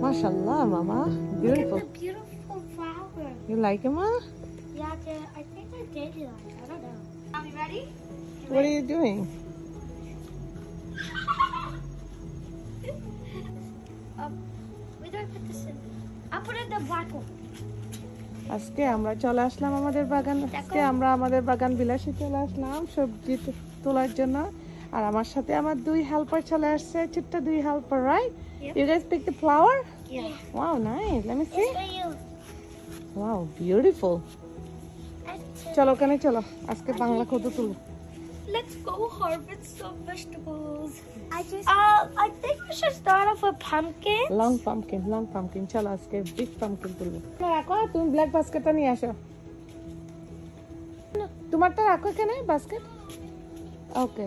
MashaAllah, Mama. Beautiful. It's a beautiful flower. You like it, Ma? Yeah, I think I did like. I don't know. Are you ready? What are you doing? Where do I put this in? I'll put it in the black one. আজকে আমরা চলে আসলাম আমাদের বাগান। আজকে আমরা আমাদের বাগান বিলাসে চলে আসলাম সবজি তোলার জন্য। আর আমার সাথে আমার দুই হেল্পার চলে আসছে, ছোট্ট দুই helper, right? You guys pick the flower? Yeah. Wow, nice. Let me see. It's for you. Wow, beautiful. চলো ওখানে চলো, আজকে বাংলা কদু তুলো। Let's go harvest some vegetables. I think we should start off with pumpkin. Long pumpkin. চলো আজকে big pumpkin তুলবো। রাখো, তুমি ব্ল্যাক বাস্কেটটা নিয়ে আসো। তোমারটা রাখো এখানে বাস্কেট। ওকে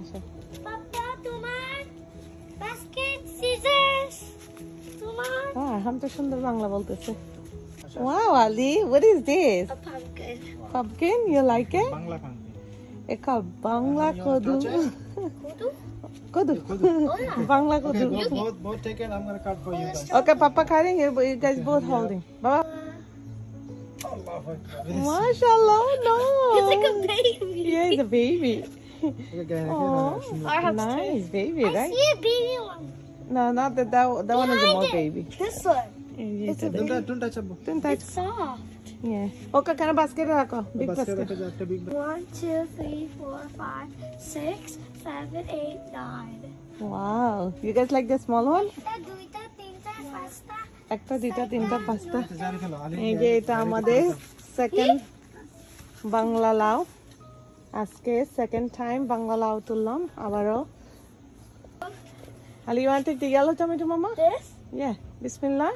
আসো। Papa, তোমার basket, scissors. তোমার হ্যাঁ, हम तो সুন্দর বাংলা বলতেছে। Wow, Ali, what is this? a pumpkin. Pumpkin, you like it? Bangla pumpkin. Eka bangla kodu. Kudu? Kodu. Bangla kodu. Okay, both take it. I'm gonna cut for you guys. Okay, Papa carrying, you guys both holding. Baba. Allah, MashaAllah, no. It's like a baby. Yeah, the baby. Oh, Our house nice baby, I right? see a baby one. No, not that one is a more baby. This one. It's a baby. Don't touch up. Don't touch. It's soft. Yeah. Okay, can I basket rakho? Big basket. Big 1, 2, 3, 4, 5, 6, 7, 8, 9. Wow. You guys like the small one? Eta, duita, tinta, pasta. একটা দুইটা তিনটা পাঁচটা। জানি ফেলো আলি এই যে এটা আমাদের second Bangla লাউ। আজকে সেকেন্ড টাইম বাংলা লাউ তুললাম আবারও। Ali, you want to take the yellow tomato, Mama? This? Yeah. Bismillah.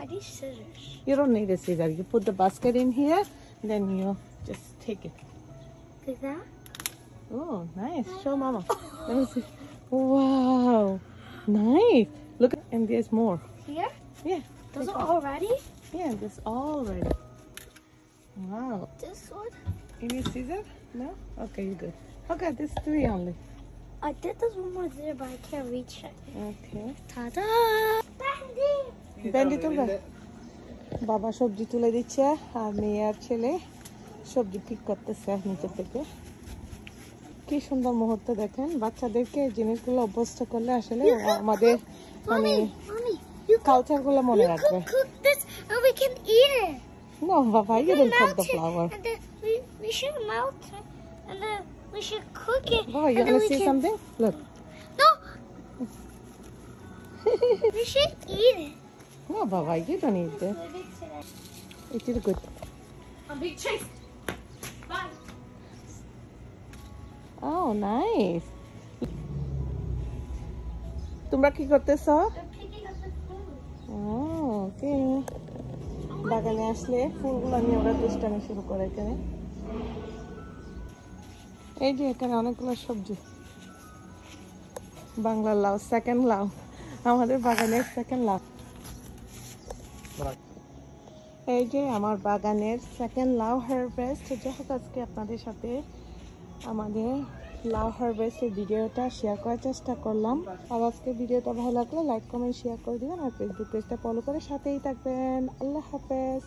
I need scissors. You don't need a scissor. You put the basket in here, then you just take it. Like that? Oh, nice. Show Mama. Let me see. Wow. Nice. Look, and there's more. Here? Yeah. Those are all ready? Yeah, this all ready. Wow. This one? You need scissor? No? Okay, you're good. Okay, this 3 only. I did this one more there, but I can't reach it. Okay. Ta-da! Bandy! Bendy তুলবে? বাবা সবজি তুলে দিচ্ছে আর মেয়ে আর ছেলে সবজি pick করতেছে নিচে থেকে। কি সুন্দর মুহূর্ত দেখেন, বাচ্চাদেরকে এই জিনিসগুলো অভ্যস্ত করলে আসলে আমাদের মানে কালচার গুলো মনে রাখবে। Cook this and we can eat it. No, Baba, you don't cook the flour. And then we should melt it. And then we should cook it. Baba, you and then want to we see can... something? Look. No! We should eat it. No, Baba, you don't eat that. It is good. I'm being chased. Bye. Oh, nice. তোমরা কি করতেছো? They're picking up the food. ওকে। বাগানে আসলে ফুলগুলো নিয়ে ওরা দুষ্টামি শুরু করে এখানে। এই যে এখানে অনেকগুলো সবজি। বাংলা লাউ, সেকেন্ড লাউ, আমাদের বাগানের সেকেন্ড লাউ। এই যে আমার বাগানের সেকেন্ড লাউ হারভেস্ট। যাই হোক, আজকে আপনাদের সাথে আমাদের লাউ হারভেস্টের ভিডিওটা শেয়ার করার চেষ্টা করলাম। আর আজকে ভিডিওটা ভালো লাগলে লাইক কমেন্ট শেয়ার করে দিবেন আর ফেসবুক পেজটা ফলো করে সাথেই থাকবেন। আল্লাহ হাফেজ।